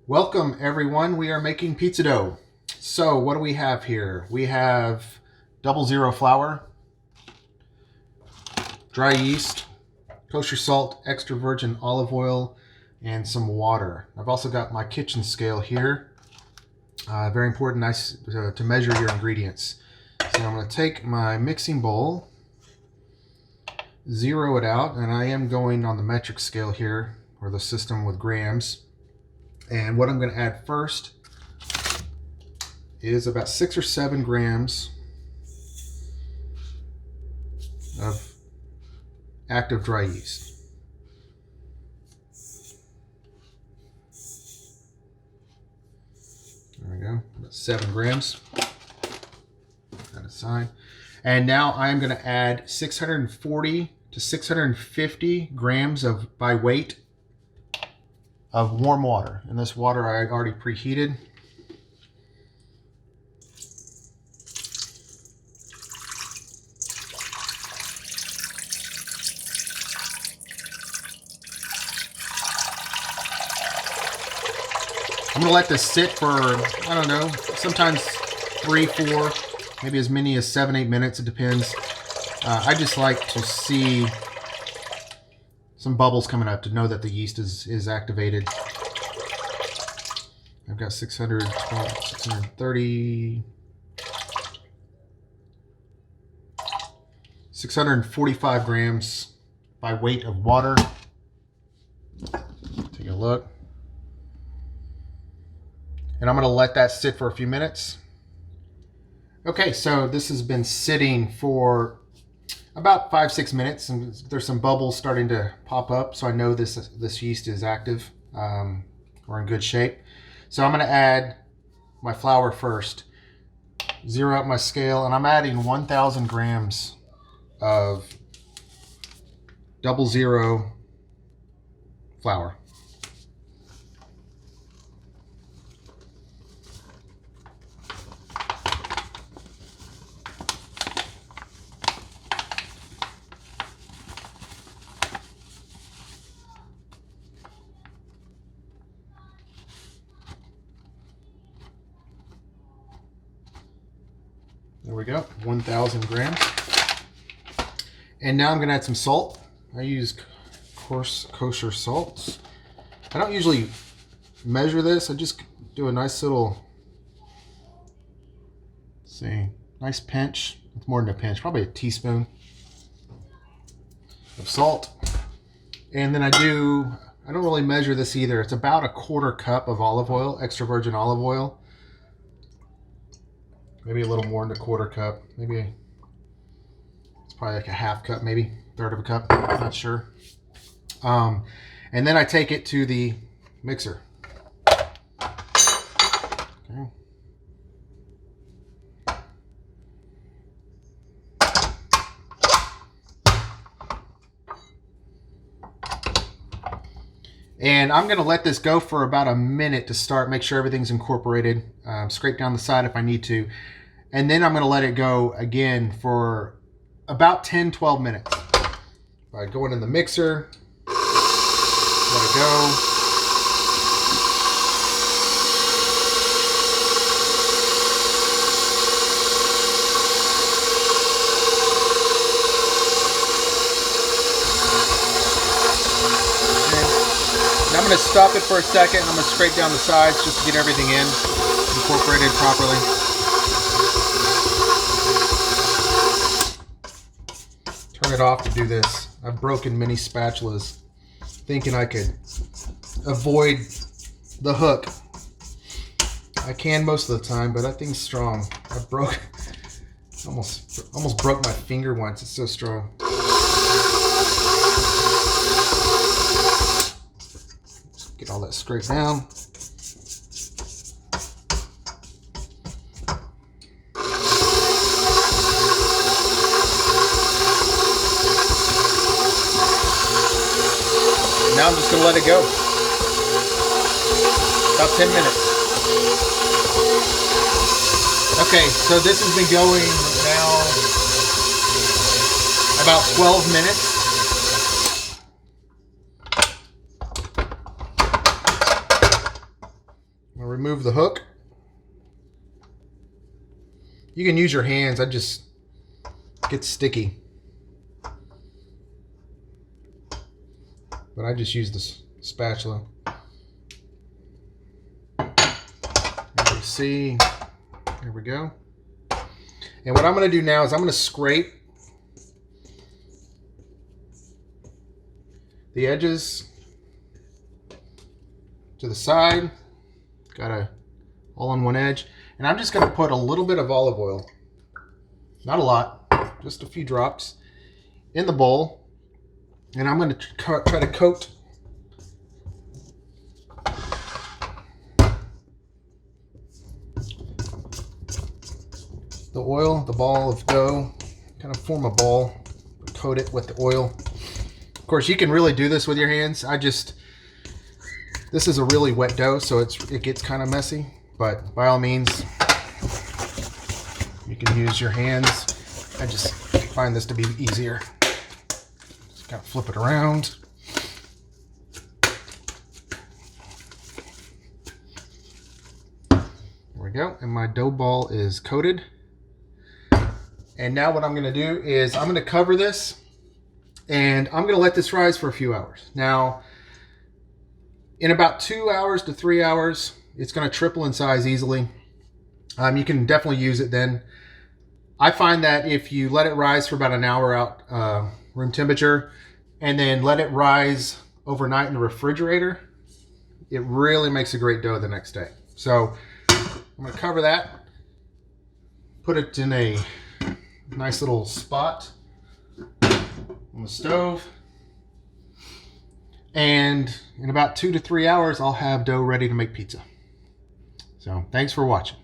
Welcome everyone, we are making pizza dough. So what do we have here? We have 00 flour, dry yeast, kosher salt, extra virgin olive oil, and some water. I've also got my kitchen scale here. Very important, nice to measure your ingredients. So I'm going to take my mixing bowl, zero it out, and I am going on the metric scale here, or the system with grams. And what I'm going to add first is about 6 or 7 grams of active dry yeast. There we go, about 7 grams. That aside. And now I'm going to add 640 to 650 grams of, by weight, of warm water. And this water I already preheated. I'm gonna let this sit for, I don't know, sometimes 3, 4, maybe as many as 7, 8 minutes, it depends. I just like to see some bubbles coming up to know that the yeast is activated. I've got 630, 645 grams by weight of water. Take a look. And I'm going to let that sit for a few minutes. Okay, so this has been sitting for about 5-6 minutes, and there's some bubbles starting to pop up, so I know this yeast is active. We're in good shape. So I'm going to add my flour first. Zero out my scale, and I'm adding 1,000 grams of 00 flour. There we go, 1,000 grams. And now I'm going to add some salt. I use coarse kosher salts. I don't usually measure this. I just do a nice little, let's see, nice pinch. It's more than a pinch, probably a teaspoon of salt. And then I don't really measure this either. It's about a 1/4 cup of olive oil, extra virgin olive oil. Maybe a little more than a 1/4 cup. Maybe it's probably like a 1/2 cup, maybe 1/3 of a cup. I'm not sure. And then I take it to the mixer. Okay. And I'm going to let this go for about a minute to start, make sure everything's incorporated. Scrape down the side if I need to. And then I'm going to let it go again for about 10-12 minutes. By going in the mixer, let it go. I'm going to stop it for a second, and I'm going to scrape down the sides just to get everything incorporated properly. Turn it off to do this. I've broken many spatulas thinking I could avoid the hook. I can most of the time, but that thing's strong. Almost broke my finger once. It's so strong. Get all that scraped down. Now I'm just going to let it go. About 10 minutes. Okay, so this has been going now about 12 minutes. I'll remove the hook. You can use your hands. It just gets sticky. But I just use this spatula. And you see, there we go. And what I'm going to do now is I'm going to scrape the edges to the side. Got a all on one edge. And I'm just going to put a little bit of olive oil, not a lot, just a few drops, in the bowl. And I'm going to try to coat the oil, the ball of dough, kind of form a ball, coat it with the oil. Of course, you can really do this with your hands. This is a really wet dough, so it gets kind of messy, but by all means, you can use your hands. I just find this to be easier. Just kind of flip it around. There we go, and my dough ball is coated. And now what I'm going to do is I'm going to cover this, and I'm going to let this rise for a few hours. Now, in about 2 hours to 3 hours, it's going to triple in size easily. You can definitely use it then. I find that if you let it rise for about an hour out room temperature, and then let it rise overnight in the refrigerator, it really makes a great dough the next day. So I'm going to cover that, put it in a nice little spot on the stove, and in about 2 to 3 hours I'll have dough ready to make pizza. So thanks for watching.